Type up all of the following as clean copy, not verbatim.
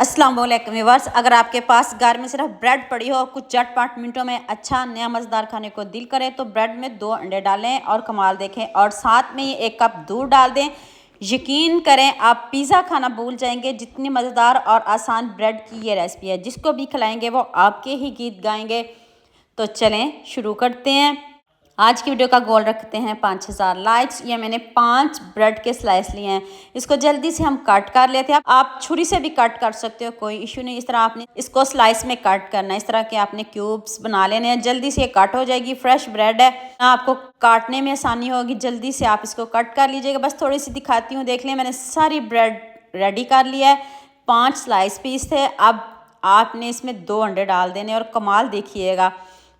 अस्सलाम वालेकुम व्यूअर्स, अगर आपके पास घर में सिर्फ ब्रेड पड़ी हो, कुछ झटपट मिनटों में अच्छा नया मज़ेदार खाने को दिल करे तो ब्रेड में 2 अंडे डालें और कमाल देखें और साथ में ही 1 कप दूध डाल दें। यकीन करें आप पिज़्ज़ा खाना भूल जाएंगे। जितनी मज़ेदार और आसान ब्रेड की ये रेसिपी है, जिसको भी खिलाएंगे वो आपके ही गीत गाएंगे। तो चलें शुरू करते हैं। आज की वीडियो का गोल रखते हैं 5000 लाइक्स। ये मैंने 5 ब्रेड के स्लाइस लिए हैं। इसको जल्दी से हम कट कर लेते हैं। आप छुरी से भी कट कर सकते हो, कोई इशू नहीं। इस तरह आपने इसको स्लाइस में कट करना है। इस तरह के आपने क्यूब्स बना लेने हैं। जल्दी से ये कट हो जाएगी। फ्रेश ब्रेड है, आपको काटने में आसानी होगी। जल्दी से आप इसको कट कर लीजिएगा। बस थोड़ी सी दिखाती हूँ, देख लें मैंने सारी ब्रेड रेडी कर लिया है। 5 स्लाइस पीस थे। अब आपने इसमें 2 अंडे डाल देने और कमाल देखिएगा।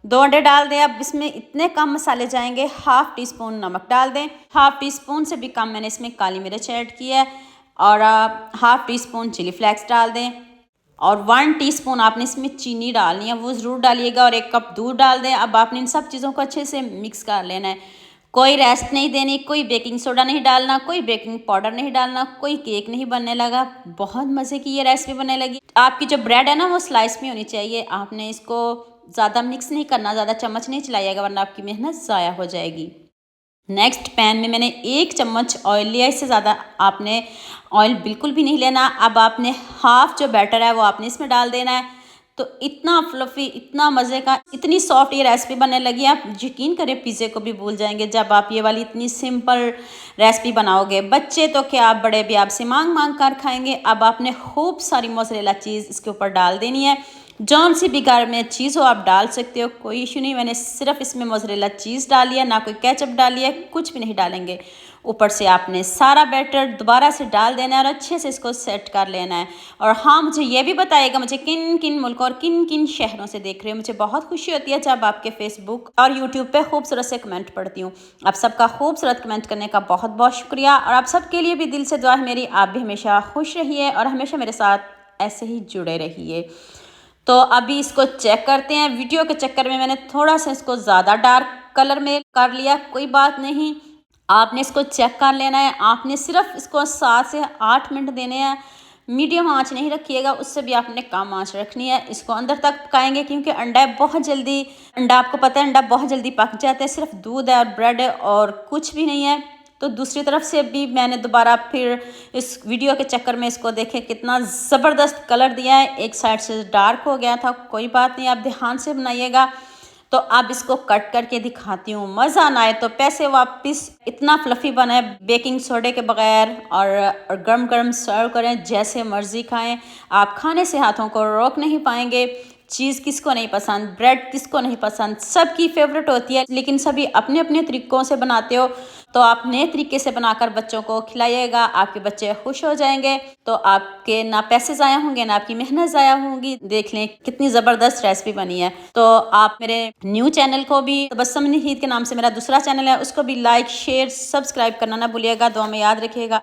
2 अंडे डाल दें। अब इसमें इतने कम मसाले जाएंगे। हाफ़ टी स्पून नमक डाल दें। हाफ़ टी स्पून से भी कम मैंने इसमें काली मिर्च ऐड की है और half teaspoon chilli flakes डाल दें और 1 टीस्पून आपने इसमें चीनी डालनी है, वो ज़रूर डालिएगा और 1 कप दूध डाल दें। अब आपने इन सब चीज़ों को अच्छे से मिक्स कर लेना है। कोई रेस्ट नहीं देनी, कोई बेकिंग सोडा नहीं डालना, कोई बेकिंग पाउडर नहीं डालना, कोई केक नहीं बनने लगा। बहुत मज़े की ये रेसिपी बनने लगी। आपकी जो ब्रेड है ना वो स्लाइस में होनी चाहिए। आपने इसको ज़्यादा मिक्स नहीं करना, ज़्यादा चम्मच नहीं चलाइएगा वरना आपकी मेहनत ज़ाया हो जाएगी। नेक्स्ट पैन में मैंने 1 चम्मच ऑयल लिया। इससे ज़्यादा आपने ऑयल बिल्कुल भी नहीं लेना। अब आपने हाफ़ जो बैटर है वो आपने इसमें डाल देना है। तो इतना फ्लफ़ी, इतना मज़े का, इतनी सॉफ्ट ये रेसिपी बनने लगी, आप यकीन करें पिज़्ज़े को भी भूल जाएंगे जब आप ये वाली इतनी सिंपल रेसिपी बनाओगे। बच्चे तो क्या, आप बड़े भी आपसे मांग मांग कर खाएंगे। अब आपने खूब सारी मोज़रेला चीज़ इसके ऊपर डाल देनी है। जौन सी भी घर में चीज़ हो आप डाल सकते हो, कोई इशू नहीं। मैंने सिर्फ इसमें मोज़रेला चीज़ डाली है, ना कोई केचप डाली है, कुछ भी नहीं डालेंगे। ऊपर से आपने सारा बैटर दोबारा से डाल देना है और अच्छे से इसको सेट कर लेना है। और हाँ, मुझे ये भी बताइएगा मुझे किन किन मुल्कों और किन किन शहरों से देख रहे हो। मुझे बहुत खुशी होती है जब आपके फेसबुक और यूट्यूब पे खूबसूरत से कमेंट पढ़ती हूँ। आप सबका खूबसूरत कमेंट करने का बहुत बहुत शुक्रिया और आप सबके लिए भी दिल से दुआ है मेरी। आप भी हमेशा खुश रहिए और हमेशा मेरे साथ ऐसे ही जुड़े रहिए। तो अभी इसको चेक करते हैं। वीडियो के चक्कर में मैंने थोड़ा सा इसको ज़्यादा डार्क कलर में कर लिया, कोई बात नहीं। आपने इसको चेक कर लेना है। आपने सिर्फ इसको 7 से 8 मिनट देने हैं। मीडियम आंच नहीं रखिएगा, उससे भी आपने कम आंच रखनी है। इसको अंदर तक पकाएंगे क्योंकि अंडा है बहुत जल्दी, अंडा आपको पता है अंडा बहुत जल्दी पक जाता है। सिर्फ दूध है और ब्रेड है और कुछ भी नहीं है। तो दूसरी तरफ से भी मैंने दोबारा फिर इस वीडियो के चक्कर में इसको देखें कितना ज़बरदस्त कलर दिया है। एक साइड से डार्क हो गया था, कोई बात नहीं, आप ध्यान से बनाइएगा। तो अब इसको कट करके दिखाती हूँ। मज़ा ना आए तो पैसे वापस। इतना फ्लफ़ी बना है बेकिंग सोडे के बगैर और गर्म गर्म सर्व करें, जैसे मर्ज़ी खाएं। आप खाने से हाथों को रोक नहीं पाएंगे। चीज़ किसको नहीं पसंद, ब्रेड किसको नहीं पसंद, सबकी फेवरेट होती है, लेकिन सभी अपने अपने तरीक़ों से बनाते हो। तो आप नए तरीके से बनाकर बच्चों को खिलाइएगा, आपके बच्चे खुश हो जाएंगे। तो आपके ना पैसे ज़ाया होंगे ना आपकी मेहनत ज़ाया होगी। देख लें कितनी ज़बरदस्त रेसिपी बनी है। तो आप मेरे न्यू चैनल को भी, तबस्सुम नहीद के नाम से मेरा दूसरा चैनल है, उसको भी लाइक शेयर सब्सक्राइब करना ना भूलिएगा। दुआ में याद रखिएगा।